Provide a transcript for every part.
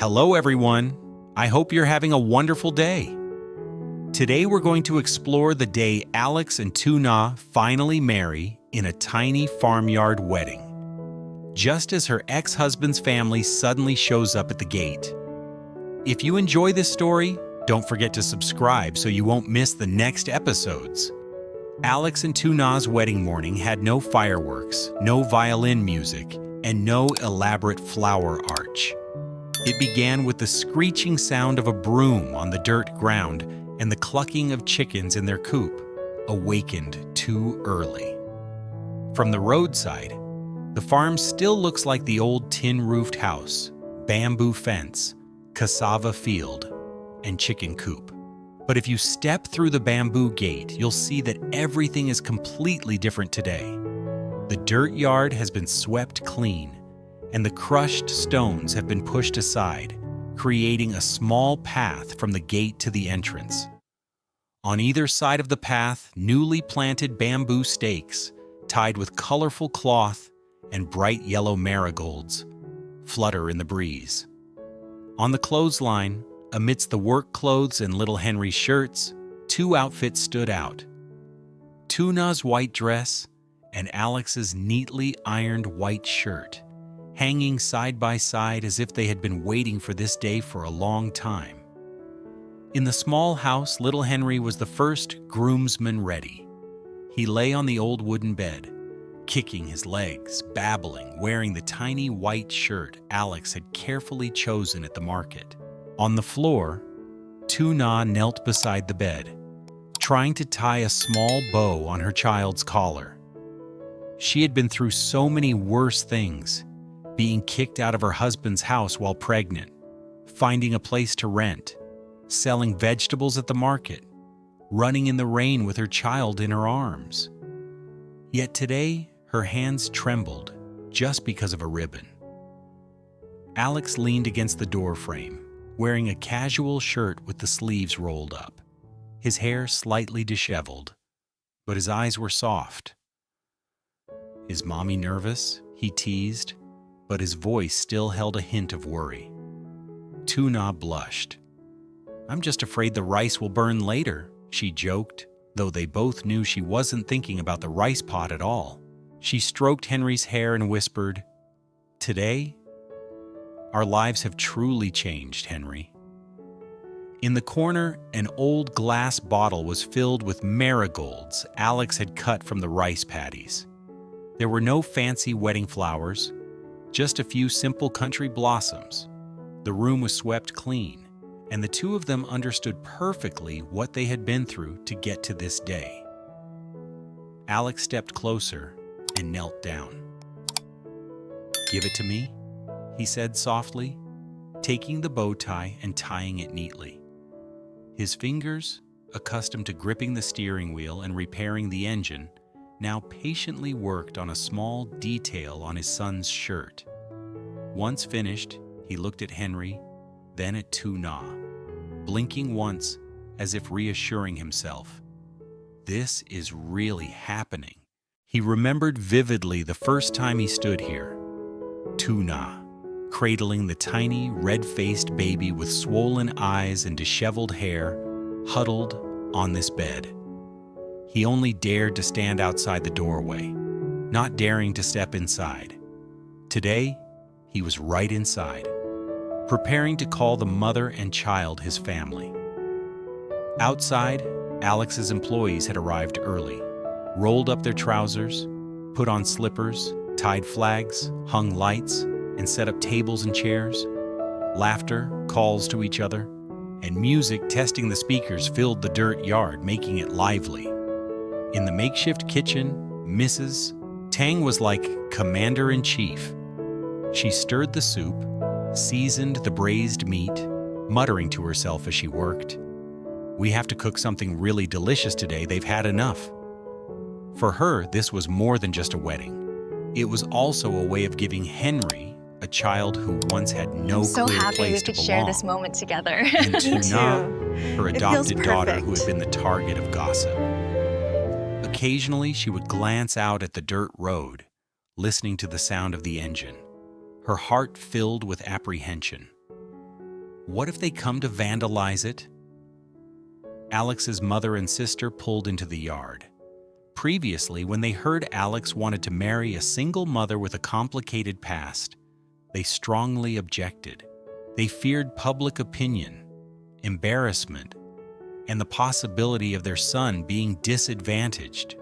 Hello, everyone. I hope you're having a wonderful day. Today, we're going to explore the day Alex and Tu Na finally marry in a tiny farmyard wedding, just as her ex-husband's family suddenly shows up at the gate. If you enjoy this story, don't forget to subscribe so you won't miss the next episodes. Alex and Tu Na's wedding morning had no fireworks, no violin music, and no elaborate flower arch. It began with the screeching sound of a broom on the dirt ground and the clucking of chickens in their coop, awakened too early. From the roadside, the farm still looks like the old tin-roofed house, bamboo fence, cassava field, and chicken coop. But if you step through the bamboo gate, you'll see that everything is completely different today. The dirt yard has been swept clean, and the crushed stones have been pushed aside, creating a small path from the gate to the entrance. On either side of the path, newly planted bamboo stakes, tied with colorful cloth and bright yellow marigolds, flutter in the breeze. On the clothesline, amidst the work clothes and little Henry's shirts, two outfits stood out: Tu Na's white dress and Alex's neatly ironed white shirt, hanging side by side as if they had been waiting for this day for a long time. In the small house, little Henry was the first groomsman ready. He lay on the old wooden bed, kicking his legs, babbling, wearing the tiny white shirt Alex had carefully chosen at the market. On the floor, Tu Na knelt beside the bed, trying to tie a small bow on her child's collar. She had been through so many worse things, being kicked out of her husband's house while pregnant, finding a place to rent, selling vegetables at the market, running in the rain with her child in her arms. Yet today, her hands trembled just because of a ribbon. Alex leaned against the door frame, wearing a casual shirt with the sleeves rolled up, his hair slightly disheveled, but his eyes were soft. "Is Mommy nervous?" he teased, but his voice still held a hint of worry. Tu Na blushed. "I'm just afraid the rice will burn later," she joked, though they both knew she wasn't thinking about the rice pot at all. She stroked Henry's hair and whispered, "Today, our lives have truly changed, Henry." In the corner, an old glass bottle was filled with marigolds Alex had cut from the rice paddies. There were no fancy wedding flowers, just a few simple country blossoms. The room was swept clean, and the two of them understood perfectly what they had been through to get to this day. Alex stepped closer and knelt down. "Give it to me," he said softly, taking the bow tie and tying it neatly. His fingers, accustomed to gripping the steering wheel and repairing the engine, now patiently worked on a small detail on his son's shirt. Once finished, he looked at Henry, then at Tu Na, blinking once as if reassuring himself. This is really happening. He remembered vividly the first time he stood here. Tu Na, cradling the tiny, red-faced baby with swollen eyes and disheveled hair, huddled on this bed. He only dared to stand outside the doorway, not daring to step inside. Today, he was right inside, preparing to call the mother and child his family. Outside, Alex's employees had arrived early, rolled up their trousers, put on slippers, tied flags, hung lights, and set up tables and chairs. Laughter, calls to each other, and music testing the speakers filled the dirt yard, making it lively. In the makeshift kitchen, Mrs. Tang was like commander-in-chief. She stirred the soup, seasoned the braised meat, muttering to herself as she worked, "We have to cook something really delicious today. They've had enough." For her, this was more than just a wedding. It was also a way of giving Henry, a child who once had no so clear happy we place to could share belong, this moment together. and Tu Na, her It adopted feels daughter who perfect. had been the target of gossip. Occasionally, she would glance out at the dirt road, listening to the sound of the engine, her heart filled with apprehension. What if they come to vandalize it? Alex's mother and sister pulled into the yard. Previously, when they heard Alex wanted to marry a single mother with a complicated past, they strongly objected. They feared public opinion, embarrassment, and the possibility of their son being disadvantaged.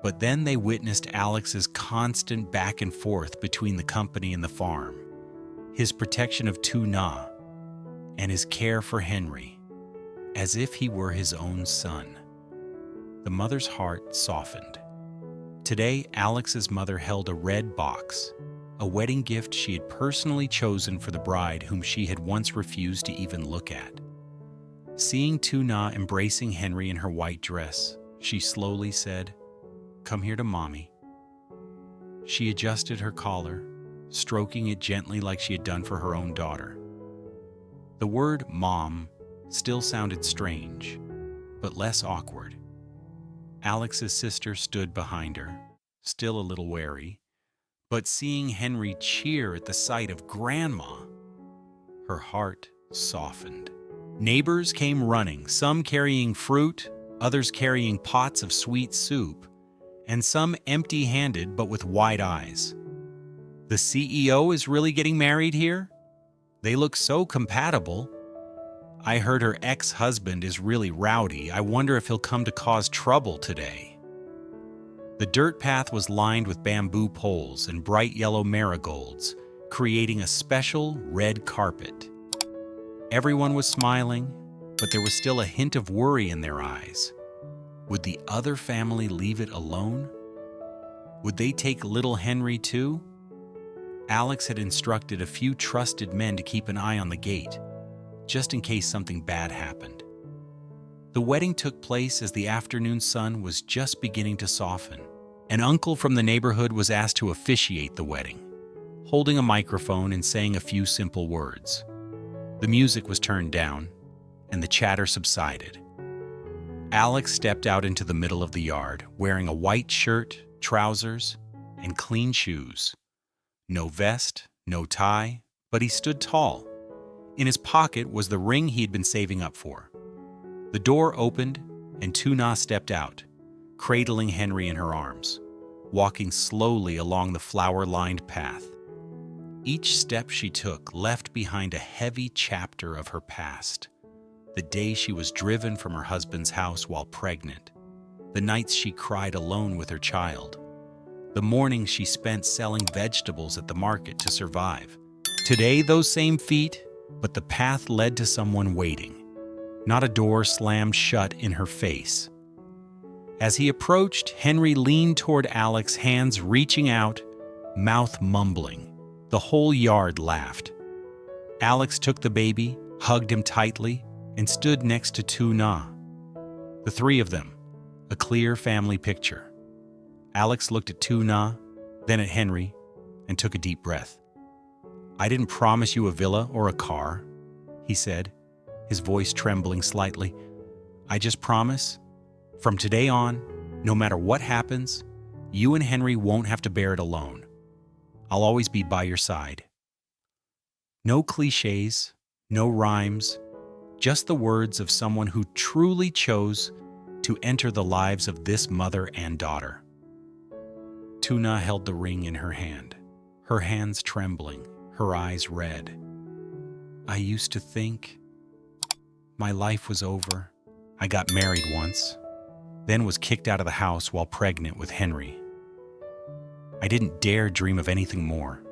But then they witnessed Alex's constant back and forth between the company and the farm, his protection of Tu Na, and his care for Henry, as if he were his own son. The mother's heart softened. Today, Alex's mother held a red box, a wedding gift she had personally chosen for the bride whom she had once refused to even look at. Seeing Tu Na embracing Henry in her white dress, she slowly said, "Come here to Mommy." She adjusted her collar, stroking it gently like she had done for her own daughter. The word Mom still sounded strange, but less awkward. Alex's sister stood behind her, still a little wary, but seeing Henry cheer at the sight of Grandma, her heart softened. Neighbors came running, some carrying fruit, others carrying pots of sweet soup, and some empty-handed but with wide eyes. The CEO is really getting married here? They look so compatible. I heard her ex-husband is really rowdy. I wonder if he'll come to cause trouble today. The dirt path was lined with bamboo poles and bright yellow marigolds, creating a special red carpet. Everyone was smiling, but there was still a hint of worry in their eyes. Would the other family leave it alone? Would they take little Henry too? Alex had instructed a few trusted men to keep an eye on the gate, just in case something bad happened. The wedding took place as the afternoon sun was just beginning to soften. An uncle from the neighborhood was asked to officiate the wedding, holding a microphone and saying a few simple words. The music was turned down, and the chatter subsided. Alex stepped out into the middle of the yard, wearing a white shirt, trousers, and clean shoes. No vest, no tie, but he stood tall. In his pocket was the ring he had been saving up for. The door opened, and Tu Na stepped out, cradling Henry in her arms, walking slowly along the flower-lined path. Each step she took left behind a heavy chapter of her past. The day she was driven from her husband's house while pregnant, the nights she cried alone with her child, the mornings she spent selling vegetables at the market to survive. Today, those same feet, but the path led to someone waiting, not a door slammed shut in her face. As he approached, Henry leaned toward Alex, hands reaching out, mouth mumbling. The whole yard laughed. Alex took the baby, hugged him tightly, and stood next to Tu Na. The three of them, a clear family picture. Alex looked at Tu Na, then at Henry, and took a deep breath. "I didn't promise you a villa or a car," he said, his voice trembling slightly. "I just promise, from today on, no matter what happens, you and Henry won't have to bear it alone. I'll always be by your side." No cliches, no rhymes, just the words of someone who truly chose to enter the lives of this mother and daughter. Tu Na held the ring in her hand, her hands trembling, her eyes red. "I used to think my life was over. I got married once, then was kicked out of the house while pregnant with Henry. I didn't dare dream of anything more.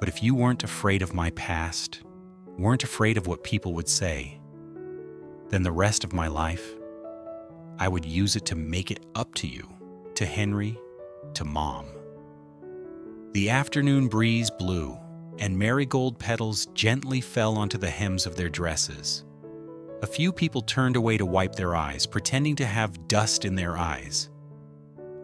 But if you weren't afraid of my past, weren't afraid of what people would say, then the rest of my life, I would use it to make it up to you, to Henry, to Mom." The afternoon breeze blew, and marigold petals gently fell onto the hems of their dresses. A few people turned away to wipe their eyes, pretending to have dust in their eyes.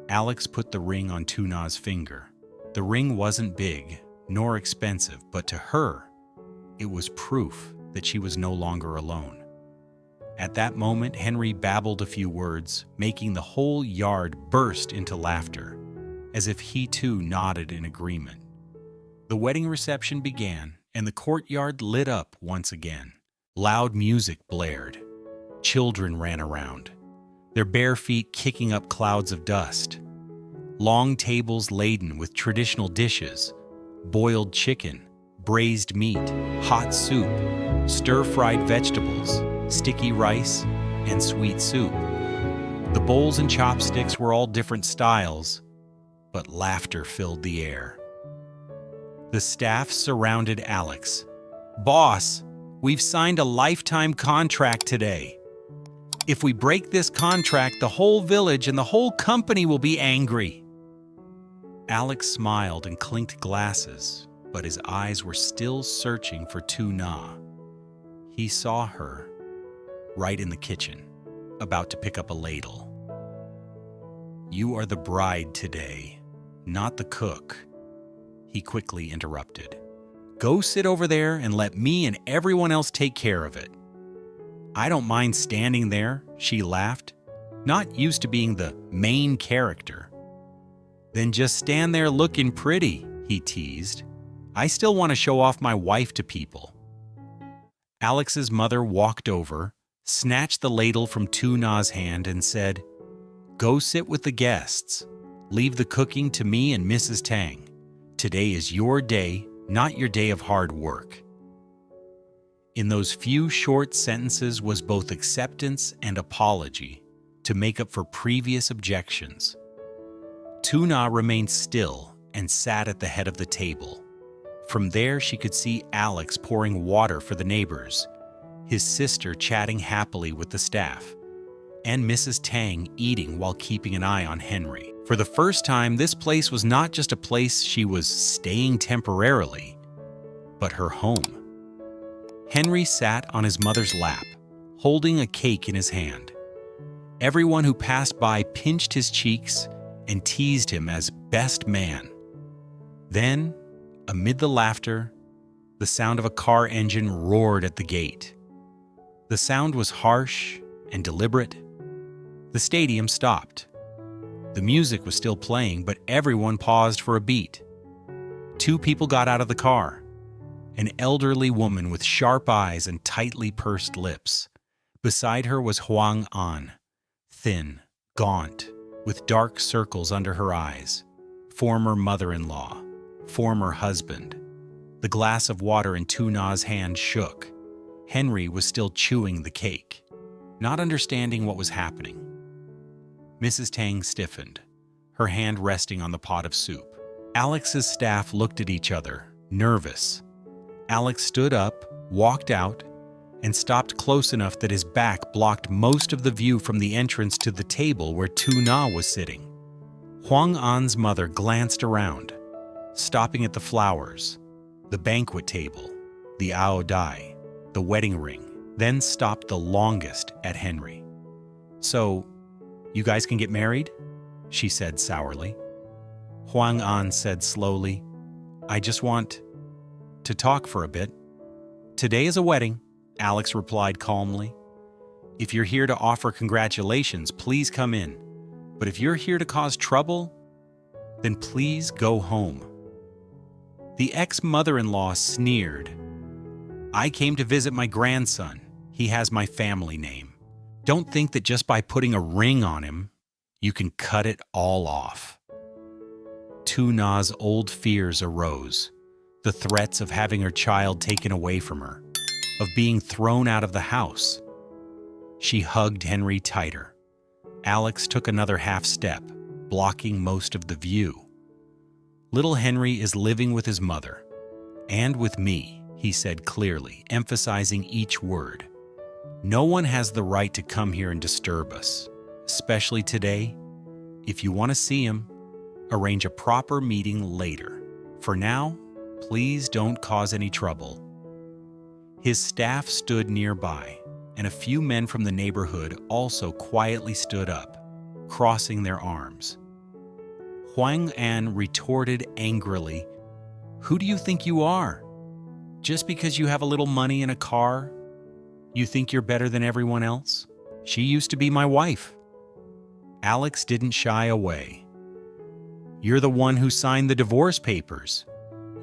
Alex put the ring on Tu Na's finger. The ring wasn't big, nor expensive, but to her, it was proof that she was no longer alone. At that moment, Henry babbled a few words, making the whole yard burst into laughter, as if he too nodded in agreement. The wedding reception began, and the courtyard lit up once again. Loud music blared. Children ran around, their bare feet kicking up clouds of dust. Long tables laden with traditional dishes, boiled chicken, braised meat, hot soup, stir-fried vegetables, sticky rice, and sweet soup. The bowls and chopsticks were all different styles, but laughter filled the air. The staff surrounded Alex. "Boss, we've signed a lifetime contract today. If we break this contract, the whole village and the whole company will be angry." Alex smiled and clinked glasses, but his eyes were still searching for Tu Na. He saw her right in the kitchen, about to pick up a ladle. "You are the bride today, not the cook," he quickly interrupted. "Go sit over there and let me and everyone else take care of it." "I don't mind standing there," she laughed, not used to being the main character. "Then just stand there looking pretty," he teased. "I still want to show off my wife to people." Alex's mother walked over, snatched the ladle from Tu Na's hand and said, "Go sit with the guests. Leave the cooking to me and Mrs. Tang. Today is your day, not your day of hard work." In those few short sentences was both acceptance and apology to make up for previous objections. Tu Na remained still and sat at the head of the table. From there she could see Alex pouring water for the neighbors, his sister chatting happily with the staff, and Mrs. Tang eating while keeping an eye on Henry. For the first time, this place was not just a place she was staying temporarily, but her home. Henry sat on his mother's lap, holding a cake in his hand. Everyone who passed by pinched his cheeks and teased him as best man. Then, amid the laughter, the sound of a car engine roared at the gate. The sound was harsh and deliberate. The stadium stopped. The music was still playing, but everyone paused for a beat. Two people got out of the car. An elderly woman with sharp eyes and tightly pursed lips. Beside her was Huang An, thin, gaunt, with dark circles under her eyes. Former mother-in-law, former husband. The glass of water in Tu Na's hand shook. Henry was still chewing the cake, not understanding what was happening. Mrs. Tang stiffened, her hand resting on the pot of soup. Alex's staff looked at each other, nervous. Alex stood up, walked out, and stopped close enough that his back blocked most of the view from the entrance to the table where Tu Na was sitting. Huang An's mother glanced around, stopping at the flowers, the banquet table, the ao dai, the wedding ring, then stopped the longest at Henry. "So, you guys can get married?" she said sourly. Huang An said slowly, "I just want to talk for a bit." "Today is a wedding," Alex replied calmly. "If you're here to offer congratulations, please come in. But if you're here to cause trouble, then please go home." The ex-mother-in-law sneered. "I came to visit my grandson. He has my family name. Don't think that just by putting a ring on him, you can cut it all off." Tu Na's old fears arose. The threats of having her child taken away from her, of being thrown out of the house. She hugged Henry tighter. Alex took another half step, blocking most of the view. "Little Henry is living with his mother, and with me," he said clearly, emphasizing each word. "No one has the right to come here and disturb us, especially today. If you want to see him, arrange a proper meeting later. For now, please don't cause any trouble." His staff stood nearby, and a few men from the neighborhood also quietly stood up, crossing their arms. Huang An retorted angrily, "Who do you think you are? Just because you have a little money and a car, you think you're better than everyone else? She used to be my wife." Alex didn't shy away. "You're the one who signed the divorce papers.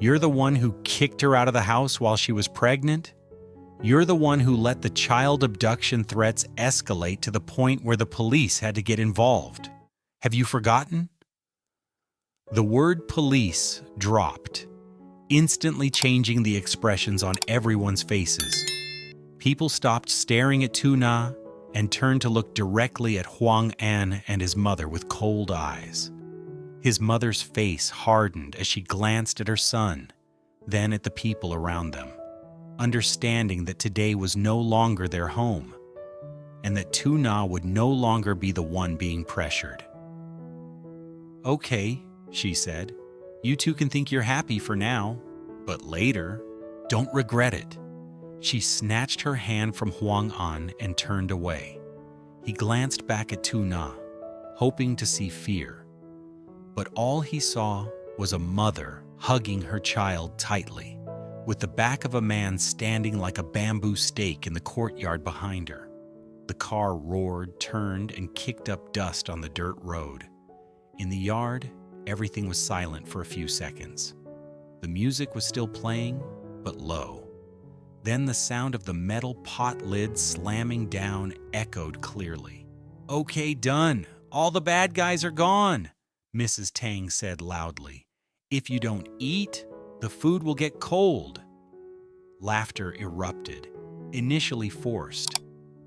You're the one who kicked her out of the house while she was pregnant? You're the one who let the child abduction threats escalate to the point where the police had to get involved. Have you forgotten?" The word police dropped, instantly changing the expressions on everyone's faces. People stopped staring at Tu Na and turned to look directly at Huang An and his mother with cold eyes. His mother's face hardened as she glanced at her son, then at the people around them, understanding that today was no longer their home, and that Tu Na would no longer be the one being pressured. "Okay," she said, "you two can think you're happy for now, but later, don't regret it." She snatched her hand from Huang An and turned away. He glanced back at Tu Na, hoping to see fear. But all he saw was a mother hugging her child tightly, with the back of a man standing like a bamboo stake in the courtyard behind her. The car roared, turned, and kicked up dust on the dirt road. In the yard, everything was silent for a few seconds. The music was still playing, but low. Then the sound of the metal pot lid slamming down echoed clearly. "Okay, done. All the bad guys are gone," Mrs. Tang said loudly. "If you don't eat, the food will get cold." Laughter erupted, initially forced,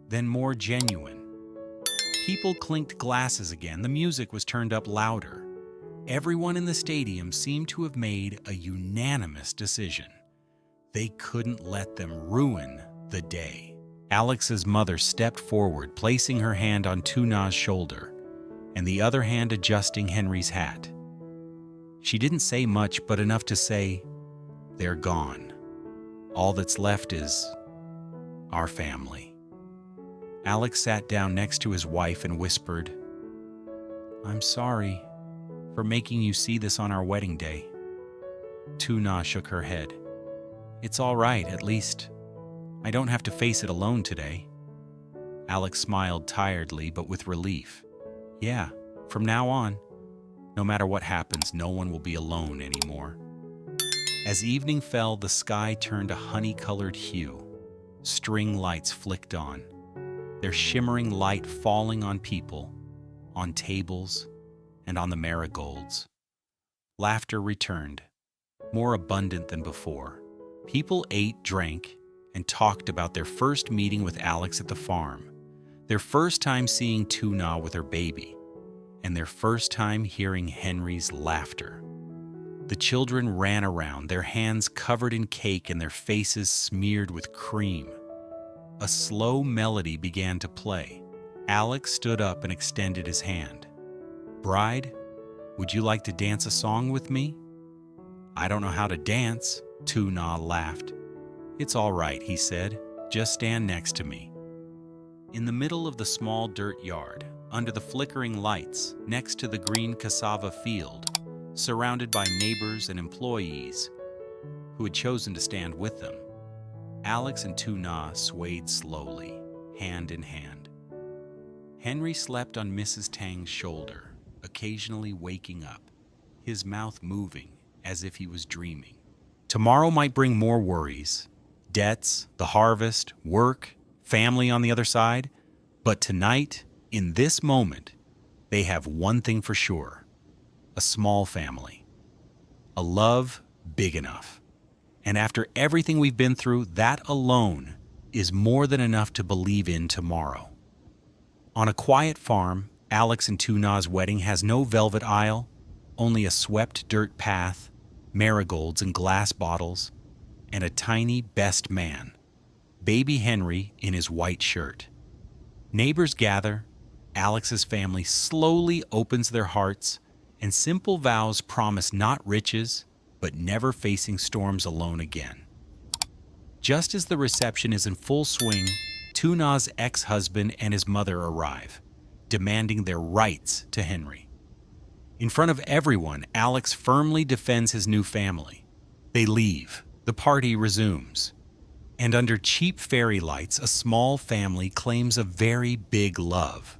then more genuine. People clinked glasses again. The music was turned up louder. Everyone in the stadium seemed to have made a unanimous decision. They couldn't let them ruin the day. Alex's mother stepped forward, placing her hand on Tu Na's shoulder, and the other hand adjusting Henry's hat. She didn't say much, but enough to say, "They're gone. All that's left is our family." Alex sat down next to his wife and whispered, "I'm sorry for making you see this on our wedding day." Tu Na shook her head. "It's all right, at least I don't have to face it alone today." Alex smiled tiredly but with relief. "Yeah, from now on, no matter what happens, no one will be alone anymore." As evening fell, the sky turned a honey-colored hue. String lights flicked on, their shimmering light falling on people, on tables, and on the marigolds. Laughter returned, more abundant than before. People ate, drank, and talked about their first meeting with Alex at the farm, their first time seeing Tu Na with her baby, and their first time hearing Henry's laughter. The children ran around, their hands covered in cake and their faces smeared with cream. A slow melody began to play. Alex stood up and extended his hand. "Bride, would you like to dance a song with me?" "I don't know how to dance," Tu Na laughed. "It's all right," he said. "Just stand next to me." In the middle of the small dirt yard, under the flickering lights, next to the green cassava field, surrounded by neighbors and employees who had chosen to stand with them, Alex and Tu Na swayed slowly, hand in hand. Henry slept on Mrs. Tang's shoulder, occasionally waking up, his mouth moving as if he was dreaming. Tomorrow might bring more worries, debts, the harvest, work, family on the other side, but tonight, in this moment, they have one thing for sure: a small family, a love big enough. And after everything we've been through, that alone is more than enough to believe in tomorrow. On a quiet farm, Alex and Tu Na's wedding has no velvet aisle, only a swept dirt path, marigolds and glass bottles, and a tiny best man, baby Henry in his white shirt. Neighbors gather, Alex's family slowly opens their hearts, and simple vows promise not riches, but never facing storms alone again. Just as the reception is in full swing, Tu Na's ex-husband and his mother arrive, demanding their rights to Henry. In front of everyone, Alex firmly defends his new family. They leave. The party resumes. And under cheap fairy lights, a small family claims a very big love.